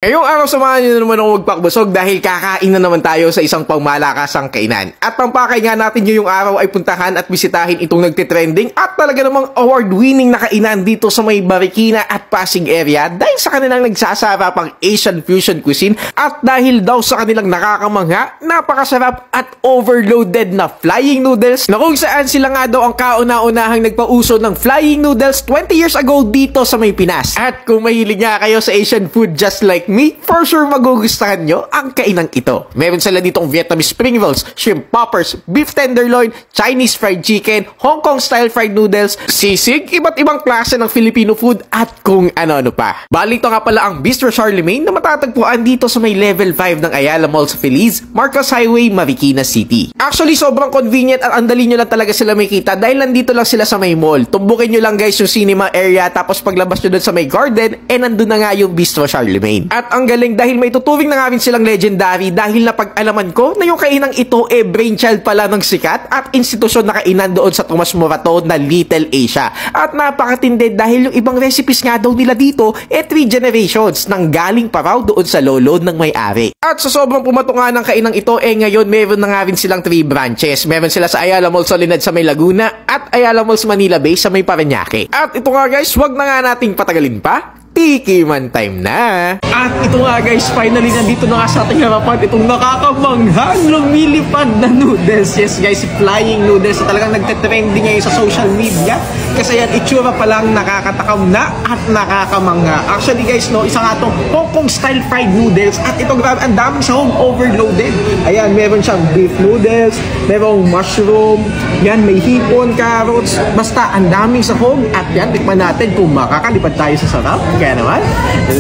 Ngayong araw samahan nyo na naman ako magpakbusog dahil kakain na naman tayo sa isang pangmalakasang kainan. At pampakay nga natin ngayong araw ay puntahan at bisitahin itong nagtitrending at talaga namang award-winning na kainan dito sa may Marikina at Pasig area dahil sa kanilang nagsasarapang Asian fusion cuisine at dahil daw sa kanilang nakakamangha, napakasarap at overloaded na flying noodles na kung saan sila nga daw ang kauna-unahang nagpauso ng flying noodles 20 years ago dito sa may Pinas. At kung mahilig nga kayo sa Asian food just like me, for sure magugustuhan nyo ang kainang ito. Meron sila ditong Vietnamese spring rolls, shrimp poppers, beef tenderloin, Chinese fried chicken, Hong Kong style fried noodles, sisig, iba't ibang klase ng Filipino food at kung ano-ano pa. Bali ito nga pala ang Bistro Charlemagne na matatagpuan dito sa may level 5 ng Ayala Mall sa Feliz, Marcos Highway, Marikina City. Actually sobrang convenient at andali nyo lang talaga sila makita dahil nandito lang sila sa may mall. Tumbukin nyo lang guys yung cinema area tapos paglabas nyo dun sa may garden nandun na nga yung Bistro Charlemagne. At ang galing dahil may tuturing na nga rin silang legendary dahil napag-alaman ko na yung kainang ito brainchild pala ng sikat at institusyon na kainan doon sa Tomas Morato na Little Asia. At napakatindi dahil yung ibang recipes nga daw nila dito 3 generations nang galing pa raw doon sa lolo ng may-ari. At sa sobrang pumatok nga ng kainang ito ngayon meron na nga rin silang 3 branches. Meron sila sa Ayala Mall Solinad sa may Laguna at Ayala Malls Manila Bay sa may Parañaque. At ito nga guys, wag na nga nating patagalin pa. Tikiman time na! At ito nga guys, finally nandito na nga sa ating harapan itong nakakamanghang lumilipad na noodles. Yes guys, flying noodles na talagang nagte-trending ngayon sa social media. Kasi yan, itsura pa lang nakakatakam na at nakakamangha. Actually guys, no, isa nga itong Hong Kong style fried noodles. At ito grabe, ang daming sahog overloaded. Ayan, meron siyang beef noodles, merong mushroom, yan, may hipon, carrots. Basta, ang daming sahog. At yan, tikman natin kung makakalipad tayo sa sarap. Kaya naman,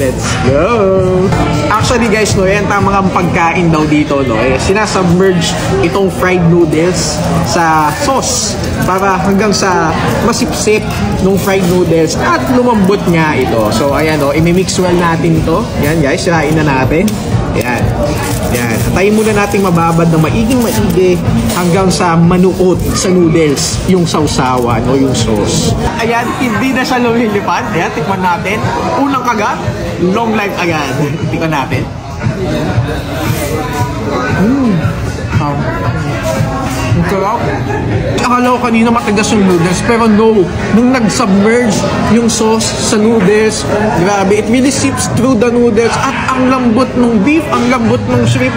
let's go! Actually guys, no, yan tamang pagkain daw dito, no, sinasubmerge itong fried noodles sa sauce para hanggang sa masipsip nung fried noodles at lumambot nga ito. So ayan, no, imimix well natin ito. Yan guys, sirain na natin. Yan. Yan. Tayo muna nating mababad na maigi hanggang sa manuot sa noodles yung sausawan o yung sauce. Ayan, hindi na siya lumilipad. Ayan, tikman natin. Unang kagat, long life agad. Tikman natin. Ang sarap. Akala ko kanina matigas yung noodles, pero no. Nung nag-submerge yung sauce sa noodles, grabe, it really seeps through the noodles at ang lambot ng beef, ang lambot ng shrimp.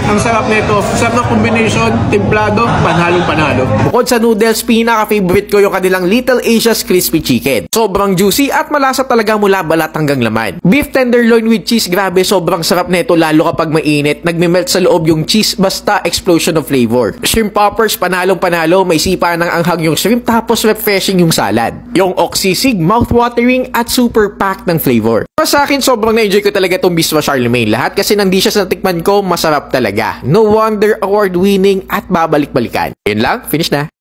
Ang sarap nito. Sarap na combination, templado, panhalong-panalo. Bukod sa noodles, pinaka-favorite ko yung kanilang Little Asia's Crispy Chicken. Sobrang juicy at malasa talaga mula balat hanggang laman. Beef tenderloin with cheese, grabe, sobrang sarap nito lalo kapag mainit. Nagme-melt sa loob yung cheese, basta explosion of flavor. Shrimp poppers, panalong-panalo, may sipa ng anghang yung shrimp tapos refreshing yung salad. Yung oxisig, mouth-watering at super packed ng flavor. Sa akin, sobrang na-enjoy ko talaga itong Bistro Charlemagne. Lahat kasi ng dishes na tikman ko, masarap talaga. No wonder award-winning at babalik-balikan. Yun lang, finish na.